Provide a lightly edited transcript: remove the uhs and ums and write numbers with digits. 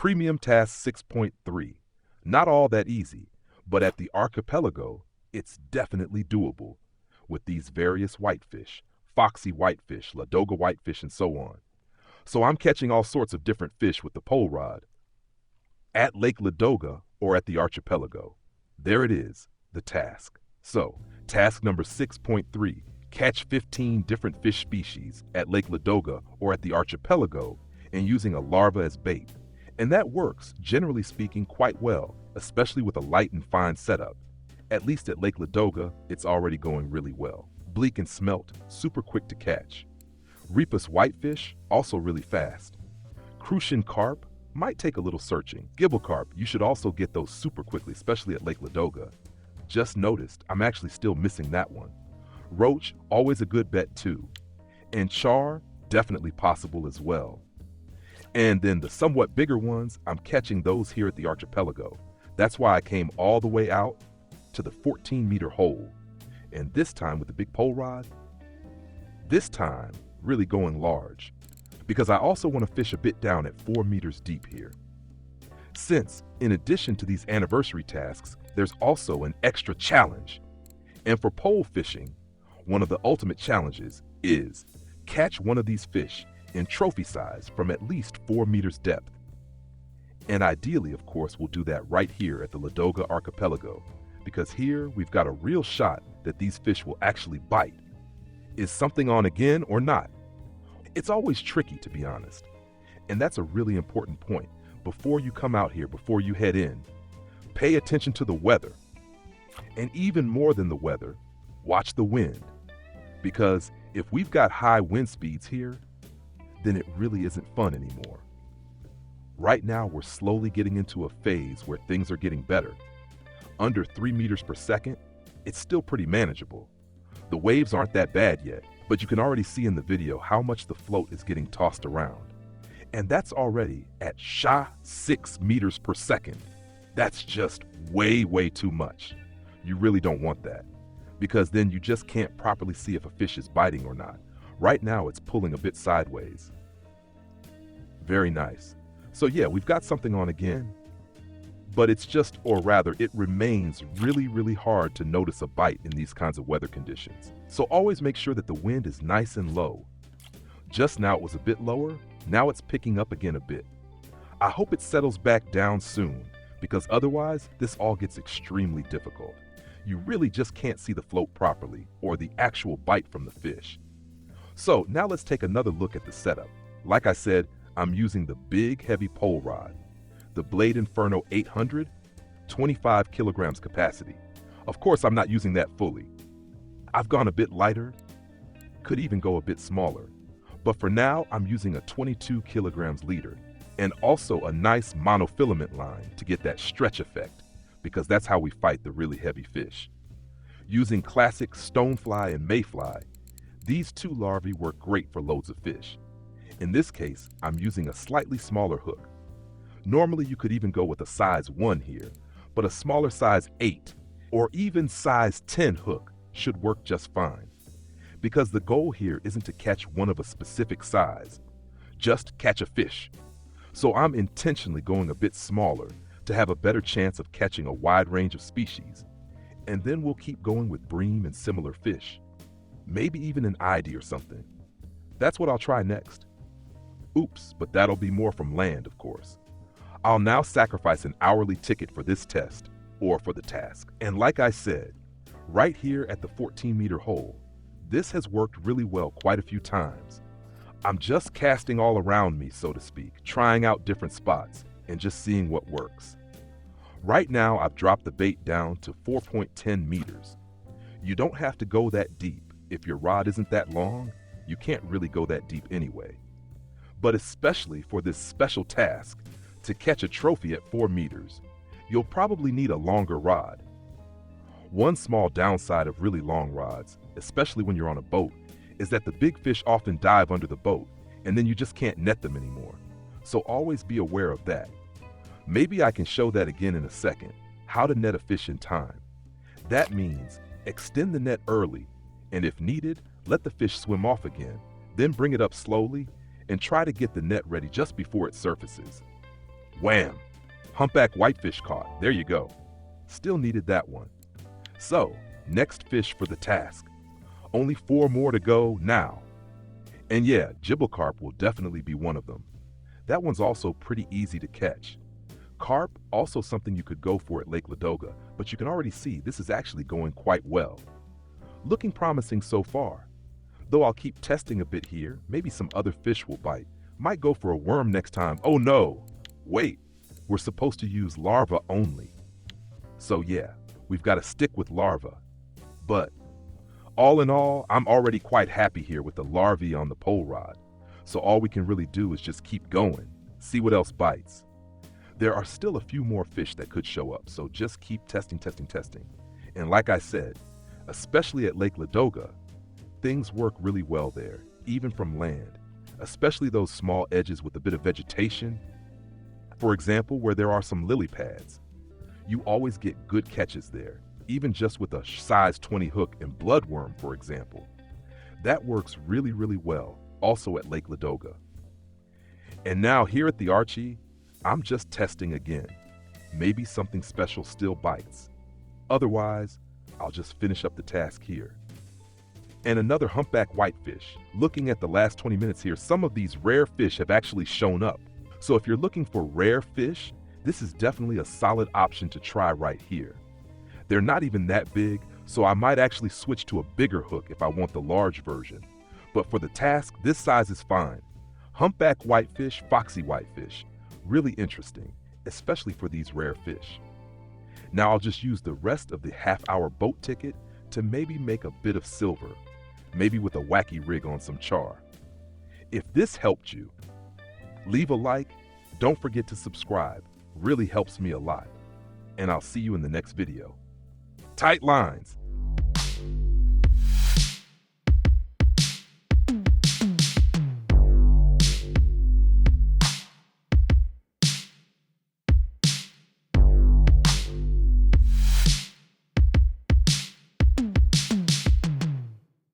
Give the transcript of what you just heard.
Premium Task 6.3. Not all that easy, but at the archipelago, it's definitely doable with these various whitefish, foxy whitefish, Ladoga whitefish, and so on. So I'm catching all sorts of different fish with the pole rod at Lake Ladoga or at the archipelago. There it is, the task. So, task number 6.3, catch 15 different fish species at Lake Ladoga or at the archipelago and using a larva as bait. And that works, generally speaking, quite well, especially with a light and fine setup. At least at Lake Ladoga, it's already going really well. Bleak and smelt, super quick to catch. Repus whitefish, also really fast. Crucian carp, might take a little searching. Gibble carp, you should also get those super quickly, especially at Lake Ladoga. Just noticed, I'm actually still missing that one. Roach, always a good bet too. And char, definitely possible as well. And then the somewhat bigger ones, I'm catching those here at the archipelago. That's why I came all the way out to the 14-meter hole. And this time with the big pole rod, this time really going large, because I also want to fish a bit down at 4 meters deep here. Since, in addition to these anniversary tasks, there's also an extra challenge. And for pole fishing, one of the ultimate challenges is catch one of these fish in trophy size from at least 4 meters depth. And ideally, of course, we'll do that right here at the Ladoga Archipelago, because here we've got a real shot that these fish will actually bite. Is something on again or not? It's always tricky, to be honest. And that's a really important point. Before you come out here, before you head in, pay attention to the weather. And even more than the weather, watch the wind. Because if we've got high wind speeds here, then it really isn't fun anymore. Right now, we're slowly getting into a phase where things are getting better. Under 3 meters per second, it's still pretty manageable. The waves aren't that bad yet, but you can already see in the video how much the float is getting tossed around. And that's already at 6 meters per second. That's just way, way too much. You really don't want that, because then you just can't properly see if a fish is biting or not. Right now, it's pulling a bit sideways. Very nice. So yeah, we've got something on again, but it's just, or rather, it remains really, really hard to notice a bite in these kinds of weather conditions. So always make sure that the wind is nice and low. Just now it was a bit lower, now it's picking up again a bit. I hope it settles back down soon, because otherwise this all gets extremely difficult. You really just can't see the float properly, or the actual bite from the fish. So now let's take another look at the setup. Like I said, I'm using the big heavy pole rod, the Blade Inferno 800, 25 kilograms capacity. Of course, I'm not using that fully. I've gone a bit lighter, could even go a bit smaller. But for now, I'm using a 22 kilograms leader, and also a nice monofilament line to get that stretch effect, because that's how we fight the really heavy fish. Using classic stonefly and mayfly, these two larvae work great for loads of fish. In this case, I'm using a slightly smaller hook. Normally you could even go with a size 1 here, but a smaller size 8 or even size 10 hook should work just fine. Because the goal here isn't to catch one of a specific size, just catch a fish. So I'm intentionally going a bit smaller to have a better chance of catching a wide range of species. And then we'll keep going with bream and similar fish. Maybe even an ID or something. That's what I'll try next. Oops, but that'll be more from land, of course. I'll now sacrifice an hourly ticket for this test, or for the task. And like I said, right here at the 14-meter hole, this has worked really well quite a few times. I'm just casting all around me, so to speak, trying out different spots and just seeing what works. Right now, I've dropped the bait down to 4.10 meters. You don't have to go that deep. If your rod isn't that long, you can't really go that deep anyway. But especially for this special task, to catch a trophy at 4 meters, you'll probably need a longer rod. One small downside of really long rods, especially when you're on a boat, is that the big fish often dive under the boat, and then you just can't net them anymore. So always be aware of that. Maybe I can show that again in a second, how to net a fish in time. That means extend the net early, and if needed, let the fish swim off again, then bring it up slowly, and try to get the net ready just before it surfaces. Wham! Humpback whitefish caught. There you go. Still needed that one. So, next fish for the task. Only 4 more to go now. And yeah, gibble carp will definitely be one of them. That one's also pretty easy to catch. Carp, also something you could go for at Lake Ladoga, but you can already see this is actually going quite well. Looking promising so far. Though I'll keep testing a bit here, maybe some other fish will bite. Might go for a worm next time. Oh no! Wait, we're supposed to use larvae only. So yeah, we've got to stick with larvae. But all in all, I'm already quite happy here with the larvae on the pole rod. So all we can really do is just keep going, see what else bites. There are still a few more fish that could show up, so just keep testing. And like I said, especially at Lake Ladoga, things work really well there, even from land, especially those small edges with a bit of vegetation. For example, where there are some lily pads. You always get good catches there, even just with a size 20 hook and bloodworm, for example. That works really well, also at Lake Ladoga. And now here at the Archie, I'm just testing again. Maybe something special still bites. Otherwise, I'll just finish up the task here. And another humpback whitefish. Looking at the last 20 minutes here, some of these rare fish have actually shown up. So if you're looking for rare fish, this is definitely a solid option to try right here. They're not even that big, so I might actually switch to a bigger hook if I want the large version. But for the task, this size is fine. Humpback whitefish, foxy whitefish. Really interesting, especially for these rare fish. Now I'll just use the rest of the half-hour boat ticket to maybe make a bit of silver, maybe with a wacky rig on some char. If this helped you, leave a like, don't forget to subscribe, really helps me a lot. And I'll see you in the next video. Tight lines!